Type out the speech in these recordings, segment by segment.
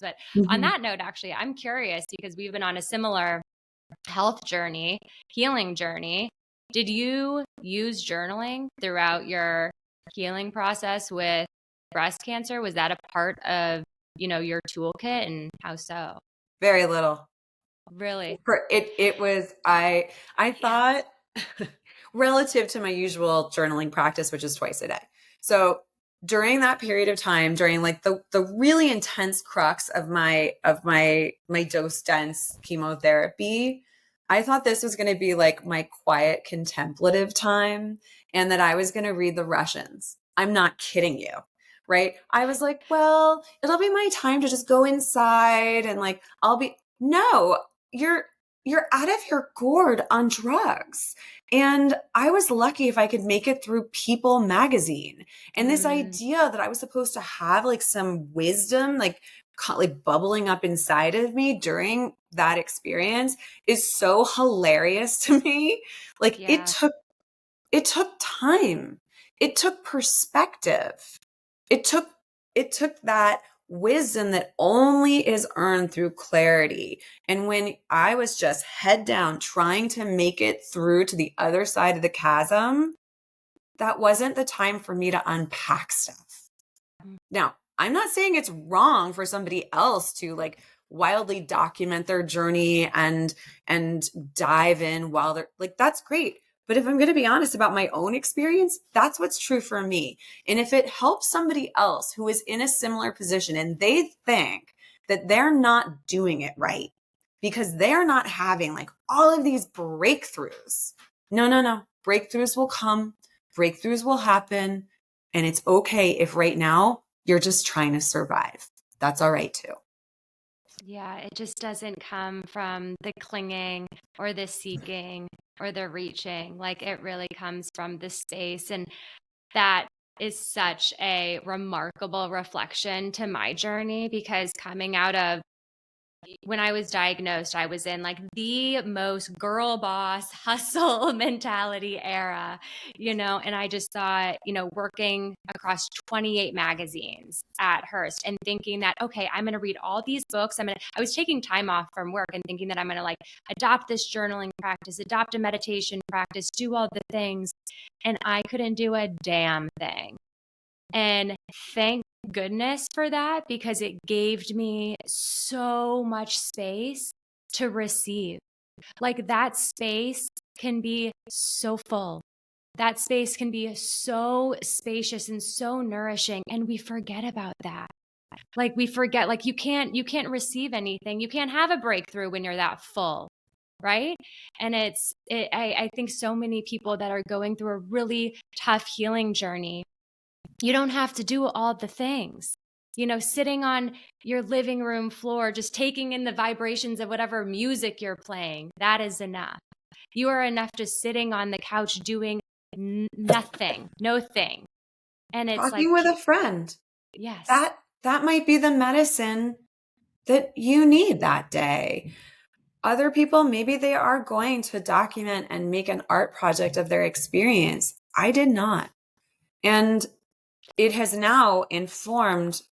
But on Mhm. that note, actually, I'm curious because we've been on a similar health journey, healing journey. Did you use journaling throughout your healing process with breast cancer? Was that a part of, your toolkit, and how so? Very little. Really? It was, I Yeah. thought relative to my usual journaling practice, which is twice a day. So during that period of time, during like the really intense crux of my dose dense chemotherapy, I thought this was going to be like my quiet contemplative time and that I was going to read the Russians. I'm not kidding you. Right. I was like, well, it'll be my time to just go inside and like, no, you're, you're out of your gourd on drugs. And I was lucky if I could make it through People magazine. And this Mm, idea that I was supposed to have like some wisdom, like bubbling up inside of me during that experience is so hilarious to me. Like yeah. it took time. It took perspective. It took it took that wisdom that only is earned through clarity. And when I was just head down trying to make it through to the other side of the chasm, that wasn't the time for me to unpack stuff. Mm, Now, I'm not saying it's wrong for somebody else to like wildly document their journey and dive in while they're like that's great. But if I'm going to be honest about my own experience, that's what's true for me. And if it helps somebody else who is in a similar position and they think that they're not doing it right because they're not having like all of these breakthroughs. No, no, no. Breakthroughs will come, breakthroughs will happen. And it's okay if right now you're just trying to survive. That's all right too. yeah, it just doesn't come from the clinging or the seeking or the reaching. Like it really comes from the space. And that is such a remarkable reflection to my journey because coming out of when I was diagnosed, I was in like the most girl boss hustle mentality era, and I just thought, working across 28 magazines at Hearst and thinking that, okay, I'm going to read all these books. I was taking time off from work and thinking that I'm going to like adopt this journaling practice, adopt a meditation practice, do all the things. And I couldn't do a damn thing. And thank goodness for that because it gave me so much space to receive. Like that space can be so full. That space can be so spacious and so nourishing. And we forget about that. Like we forget, like you can't receive anything. You can't have a breakthrough when you're that full. Right. And I think so many people that are going through a really tough healing journey, you don't have to do all the things. Sitting on your living room floor, just taking in the vibrations of whatever music you're playing, that is enough. You are enough just sitting on the couch doing nothing, no thing. And it's like, Talking with a friend. yes, That might be the medicine that you need that day. Other people, maybe they are going to document and make an art project of their experience. I did not. And it has now informed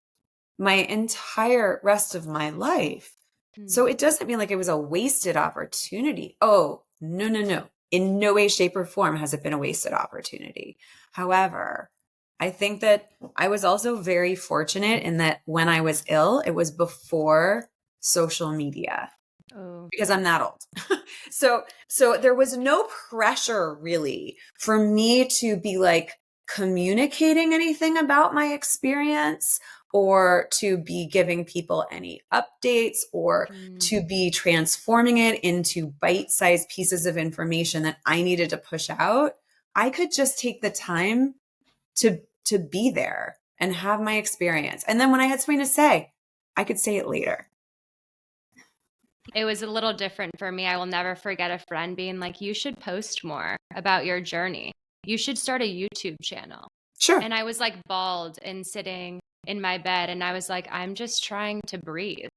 my entire rest of my life. mm, So it doesn't mean like it was a wasted opportunity. Oh, no, no, no. In no way, shape, or form has it been a wasted opportunity. However, I think that I was also very fortunate in that when I was ill, it was before social media oh, because I'm that old. So there was no pressure really for me to be like communicating anything about my experience or to be giving people any updates or mm, to be transforming it into bite-sized pieces of information that I needed to push out. I could just take the time to be there and have my experience. And then when I had something to say, I could say it later. it was a little different for me. I will never forget a friend being like, you should post more about your journey. You should start a YouTube channel. Sure. And I was like bald and sitting in my bed. And I was like, I'm just trying to breathe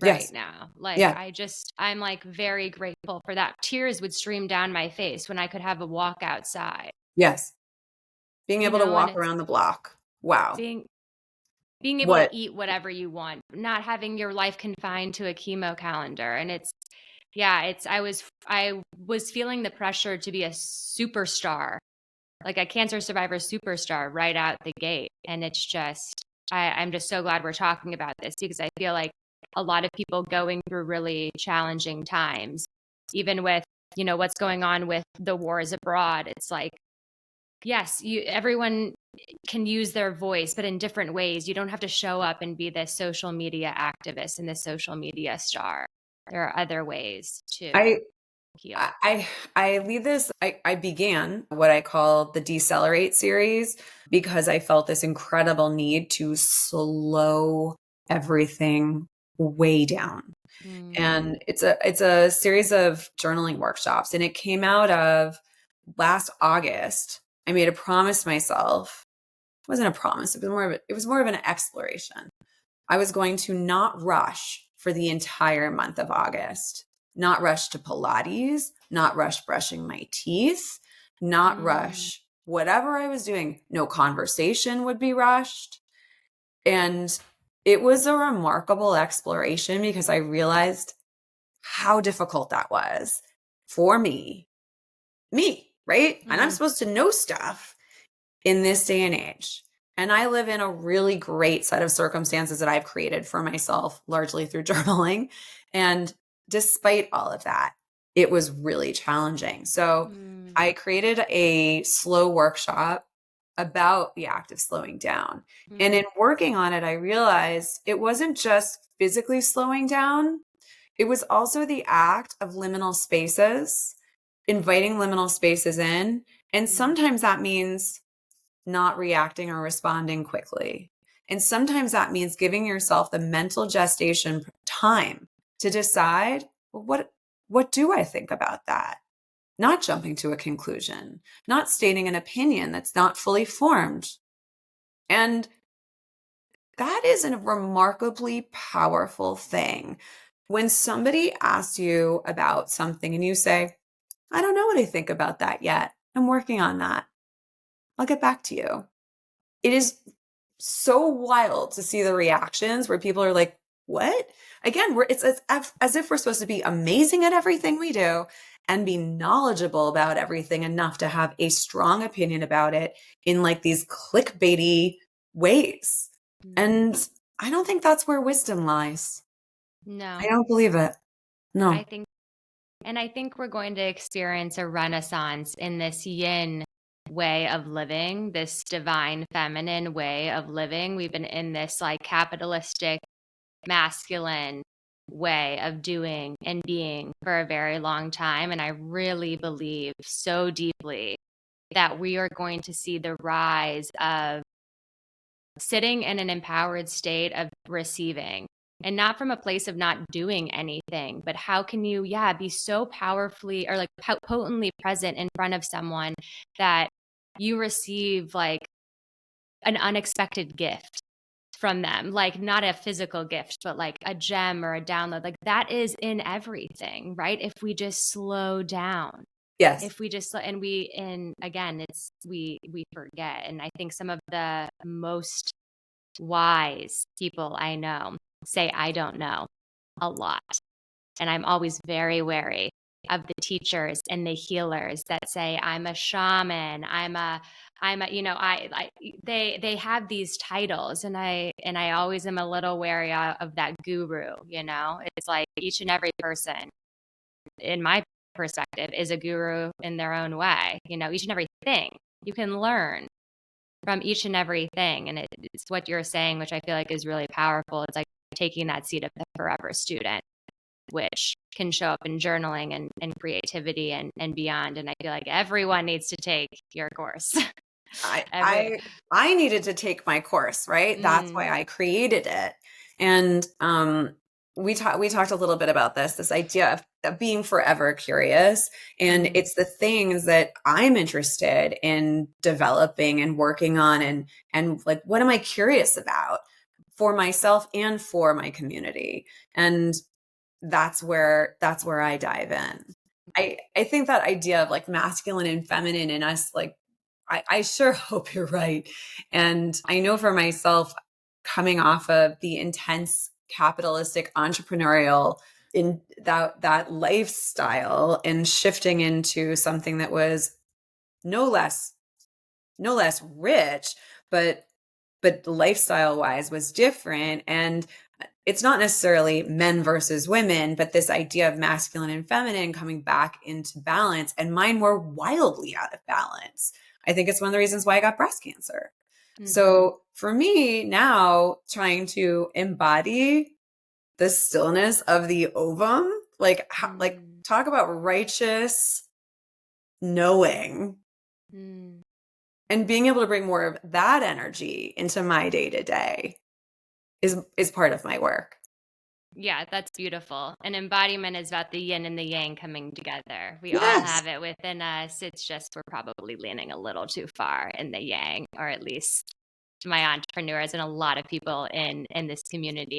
right Yes. now. Like, Yeah. I'm like very grateful for that. Tears would stream down my face when I could have a walk outside, Yes. Being able to and walk it's around the block. Wow. being being able to What? eat whatever you want, not having your life confined to a chemo calendar. And it's, yeah, I was feeling the pressure to be a superstar, like a cancer survivor superstar right out the gate. And it's just, I'm just so glad we're talking about this, because I feel like a lot of people going through really challenging times, even with, what's going on with the wars abroad. It's like, yes, everyone can use their voice, but in different ways. You don't have to show up and be this social media activist and this social media star. There are other ways to I heal. I lead this. I began what I call the Decelerate series because I felt this incredible need to slow everything way down. Mm, And it's a series of journaling workshops, and it came out of last August. I made a promise to myself. It wasn't a promise. It was more of an exploration. I was going to not rush for the entire month of August, not rush to Pilates, not rush brushing my teeth, not mm, rush whatever I was doing. No conversation would be rushed. And it was a remarkable exploration because I realized how difficult that was for me, right? And I'm mm, supposed to know stuff in this day and age. And I live in a really great set of circumstances that I've created for myself, largely through journaling. And despite all of that, it was really challenging. So mm, I created a slow workshop about the act of slowing down. And mm, in working on it, I realized it wasn't just physically slowing down, it was also the act of liminal spaces, inviting liminal spaces in. And mm, sometimes that means not reacting or responding quickly. And sometimes that means giving yourself the mental gestation time to decide, well, what do I think about that? Not jumping to a conclusion, not stating an opinion that's not fully formed. And that is a remarkably powerful thing. When somebody asks you about something and you say, I don't know what I think about that yet. I'm working on that. I'll get back to you. It is so wild to see the reactions where people are like, what? Again, it's as if we're supposed to be amazing at everything we do and be knowledgeable about everything enough to have a strong opinion about it in like these clickbaity ways. mm. And I don't think that's where wisdom lies. I No, don't believe it. I No. think, and I think we're going to experience a renaissance in this yin way of living, this divine feminine way of living. We've been in this like capitalistic masculine way of doing and being for a very long time. And I really believe so deeply that we are going to see the rise of sitting in an empowered state of receiving, and not from a place of not doing anything, but how can you, yeah, be so powerfully or like potently present in front of someone that you receive like an unexpected gift from them, like not a physical gift, but like a gem or a download. Like that is in everything, right? If we just slow down, Yes. if we just, and again, it's, we forget. And I think some of the most wise people I know say, I don't know a lot. And I'm always very wary of the teachers and the healers that say, I'm a shaman, I'm a, they have these titles, and I always am a little wary of that guru. It's like each and every person, in my perspective, is a guru in their own way. Each and every thing you can learn from each and everything. And it's what you're saying, which I feel like is really powerful. It's like taking that seat of the forever student, which can show up in journaling and creativity and beyond. And I feel like everyone needs to take your course. I Every I I needed to take my course, right? That's mm, why I created it. And we talked a little bit about this idea of being forever curious. And mm, it's the things that I'm interested in developing and working on, and like, what am I curious about for myself and for my community? And that's where I dive in. I think that idea of like masculine and feminine in us, like, I sure hope you're right. And I know for myself, coming off of the intense capitalistic entrepreneurial in that lifestyle and shifting into something that was no less rich, but lifestyle wise was different. And it's not necessarily men versus women, but this idea of masculine and feminine coming back into balance, and mine were wildly out of balance. I think it's one of the reasons why I got breast cancer. Mm-hmm. So for me now, trying to embody the stillness of the ovum, like talk about righteous knowing, and being able to bring more of that energy into my day to day is part of my work. Yeah, that's beautiful. And embodiment is about the yin and the yang coming together. We all have it within us. It's just we're probably leaning a little too far in the yang, or at least my entrepreneurs and a lot of people in this community